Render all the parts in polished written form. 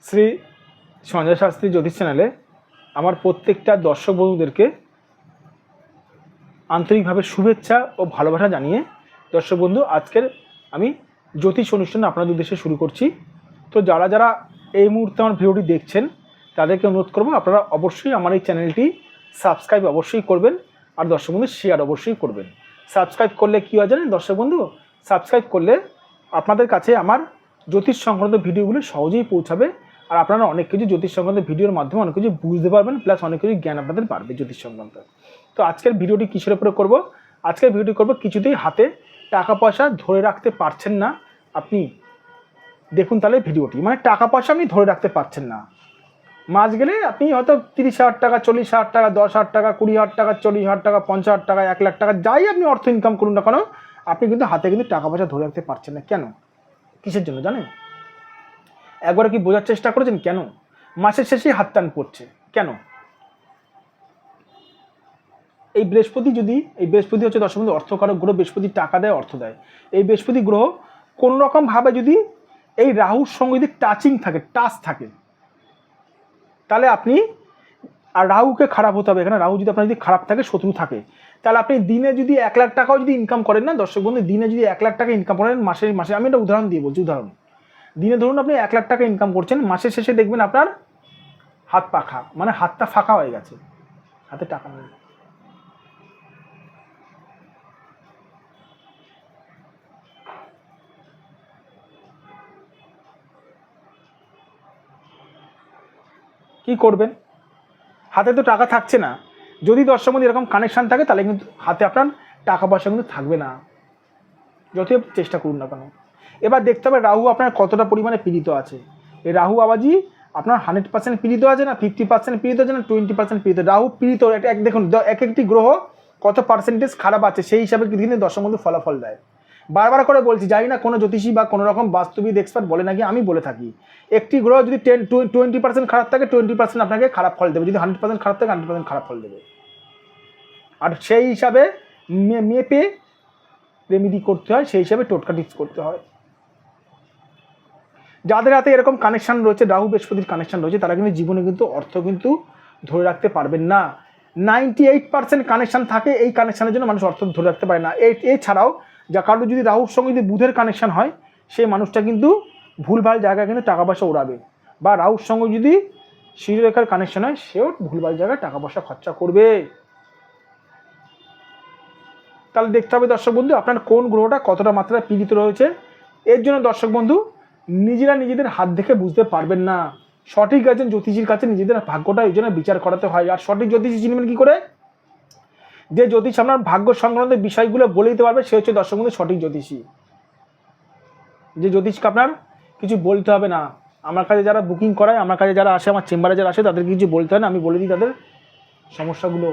শ্রী সঞ্জয় শাস্ত্রী জ্যোতিষ চ্যানেলে আমার প্রত্যেকটা দর্শক বন্ধুদেরকে আন্তরিকভাবে শুভেচ্ছা ও ভালোবাসা জানিয়ে দর্শক বন্ধু আজকের আমি জ্যোতিষ অনুষ্ঠান আপনাদের উদ্দেশ্যে শুরু করছি। তো যারা যারা এই মুহূর্তে আমার ভিডিওটি দেখছেন তাদেরকে অনুরোধ করব আপনারা অবশ্যই আমার এই চ্যানেলটি সাবস্ক্রাইব অবশ্যই করবেন, আর দর্শক বন্ধু শেয়ার অবশ্যই করবেন। সাবস্ক্রাইব করলে কী হয় জানেন দর্শক বন্ধু? সাবস্ক্রাইব করলে আপনাদের কাছে আমার জ্যোতিষ সংক্রান্ত ভিডিওগুলো সহজেই পৌঁছাবে, আর আপনারা অনেক কিছু জ্যোতিষ সংক্রান্ত ভিডিওর মাধ্যমে অনেক কিছু বুঝতে পারবেন, প্লাস অনেক কিছু জ্ঞান আপনাদের বাড়বে জ্যোতিষ সংক্রান্ত। তো আজকের ভিডিওটি কিসের উপরে করব? আজকের ভিডিওটি করব কিছুতেই হাতে টাকা পয়সা ধরে রাখতে পারছেন না আপনি, দেখুন তাহলে ভিডিওটি, মানে টাকা পয়সা আপনি ধরে রাখতে পারছেন না। মাস গেলে আপনি হয়তো 30,000 টাকা, 40,000 টাকা, 10,000 টাকা, 20,000 টাকা, 40,000 টাকা, 50,000 টাকা, 1 লাখ টাকা, যাই আপনি অর্থ ইনকাম করুন না কেন, আপনি কিন্তু হাতে কিন্তু টাকা পয়সা ধরে রাখতে পারছেন না। কেন? কিসের জন্য জানেন? একবারে কি বোঝার চেষ্টা করেছেন কেন মাসের শেষে হাত টান পড়ছে? কেন? এই বৃহস্পতি হচ্ছে দর্শক বন্ধু অর্থকারক গ্রহ। বৃহস্পতি টাকা দেয়, অর্থ দেয়। এই বৃহস্পতি গ্রহ কোনো রকম ভাবে যদি এই রাহুর সঙ্গে যদি টাচ থাকে তাহলে আপনি, আর রাহুকে খারাপ হতে হবে এখানে, রাহু যদি আপনার যদি খারাপ থাকে, শত্রু থাকে, তাহলে আপনি দিনে যদি 1 লাখ টাকাও যদি ইনকাম করেন না দর্শক বন্ধু, দিনে যদি 1 লাখ টাকা ইনকাম করেন মাসে, আমি একটা উদাহরণ দিয়ে বলছি, দিনে ধরুন আপনি 1 লাখ টাকা ইনকাম করছেন, মাসের শেষে দেখবেন আপনার হাত পাখা, মানে হাতটা ফাঁকা হয়ে গেছে, হাতে টাকা নেই। কি করবেন? হাতে তো টাকা থাকছে না। যদি দর্শক বন্ধু এরকম কানেকশান থাকে তাহলে কিন্তু হাতে আপনার টাকা পয়সা কিন্তু থাকবে না, যতই চেষ্টা করুন না কেন। এবার দেখতে হবে রাহু আপনার কতটা পরিমাণে পীড়িত আছে। এই রাহু বাবাজি আপনার 100% পীড়িত আছে না 50% পীড়িত আছে না 20% পীড়িত? রাহু পীড়িত দেখুন, এক একটি গ্রহ কত পার্সেন্টেজ খারাপ আছে সেই হিসাবে কিন্তু দর্শক বন্ধু ফলাফল দেয়। বারবার করে বলছি, জানি না কোনো জ্যোতিষী বা কোনো রকম বাস্তবিক এক্সপার্ট বলে নাকি, আমি বলে থাকি একটি গ্রহ যদি 20% খারাপ থাকে 20% আপনাকে খারাপ ফল দেবে, যদি 100% খারাপ থাকে 100% খারাপ ফল দেবে। আর সেই হিসাবে মেপে রেমেডি করতে হয়, সেই হিসাবে টোটকা টিপস করতে হয়। যাদের হাতে এরকম কানেকশান রয়েছে, রাহু বৃহস্পতির কানেকশান রয়েছে, তারা কিন্তু জীবনে কিন্তু অর্থ কিন্তু ধরে রাখতে পারবেন না। 98% কানেকশান থাকে, এই কানেকশানের জন্য মানুষ অর্থ ধরে রাখতে পারে না। এছাড়াও যা কারো যদি রাহুর সঙ্গে যদি বুধের কানেকশান হয়, সেই মানুষটা কিন্তু ভুলভাল জায়গায় কিন্তু টাকা পয়সা উড়াবে, বা রাহুর সঙ্গে যদি শিরোরেখার কানেকশান হয়, সেও ভুলভাল জায়গায় টাকা পয়সা খরচা করবে। তাহলে দেখতে হবে দর্শক বন্ধু আপনার কোন গ্রহটা কতটা মাত্রায় পীড়িত রয়েছে। এর জন্য দর্শক বন্ধু নিজেরা নিজেদের হাত দেখে বুঝতে পারবেন না। সঠিক একজন জ্যোতিষীর কাছে নিজেদের ভাগ্যটা এই জন্য বিচার করাতে হয়। আর সঠিক জ্যোতিষী চিনবেন কী করে? যে জ্যোতিষ আপনার ভাগ্য সংক্রান্ত বিষয়গুলো বলে দিতে পারবে, সে হচ্ছে দর্শক বন্ধু সঠিক জ্যোতিষী। যে জ্যোতিষকে আপনার কিছু বলতে হবে না। আমার কাছে যারা বুকিং করায়, আমার কাছে যারা আসে, আমার চেম্বারে যারা আসে, তাদেরকে কিছু বলতে হয় না, আমি বলে দিই তাদের সমস্যাগুলো।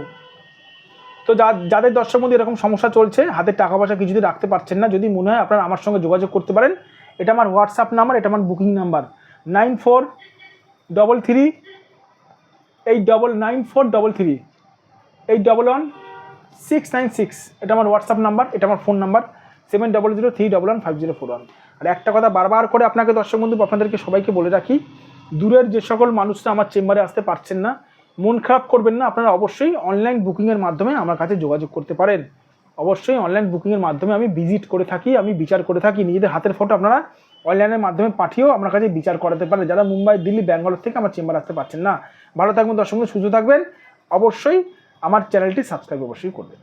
তো যাদের দর্শক বন্ধু এরকম সমস্যা চলছে, হাতে টাকা পয়সা কিছুদিন রাখতে পারছেন না, যদি মনে হয় আপনারা আমার সঙ্গে যোগাযোগ করতে পারেন। এটা আমার হোয়াটসঅ্যাপ নাম্বার, এটা আমার বুকিং নাম্বার 9433 এটা আমার হোয়াটসঅ্যাপ নাম্বার, এটা আমার ফোন নাম্বার 7003115041। আর একটা কথা বারবার করে আপনাকে দর্শক বন্ধু আপনাদেরকে সবাইকে বলে রাখি, দূরের যে সকল মানুষরা আমার চেম্বারে আসতে পারছেন না, মন খারাপ করবেন না। আপনারা অবশ্যই অনলাইন বুকিংয়ের মাধ্যমে আমার কাছে যোগাযোগ করতে পারেন। অবশ্যই অনলাইন বুকিংয়ের মাধ্যমে আমি ভিজিট করে থাকি, আমি বিচার করে থাকি। নিজেদের হাতের ফটো আপনারা অনলাইনের মাধ্যমে পাঠিয়েও আমার কাছে বিচার করাতে পারেন, যারা মুম্বাই, দিল্লি, ব্যাঙ্গালোর থেকে আমার চেম্বার আসতে পারছেন না। ভালো থাকবেন দর্শক বন্ধু, সুস্থ থাকবেন। অবশ্যই আমার চ্যানেলটি সাবস্ক্রাইব অবশ্যই করবেন।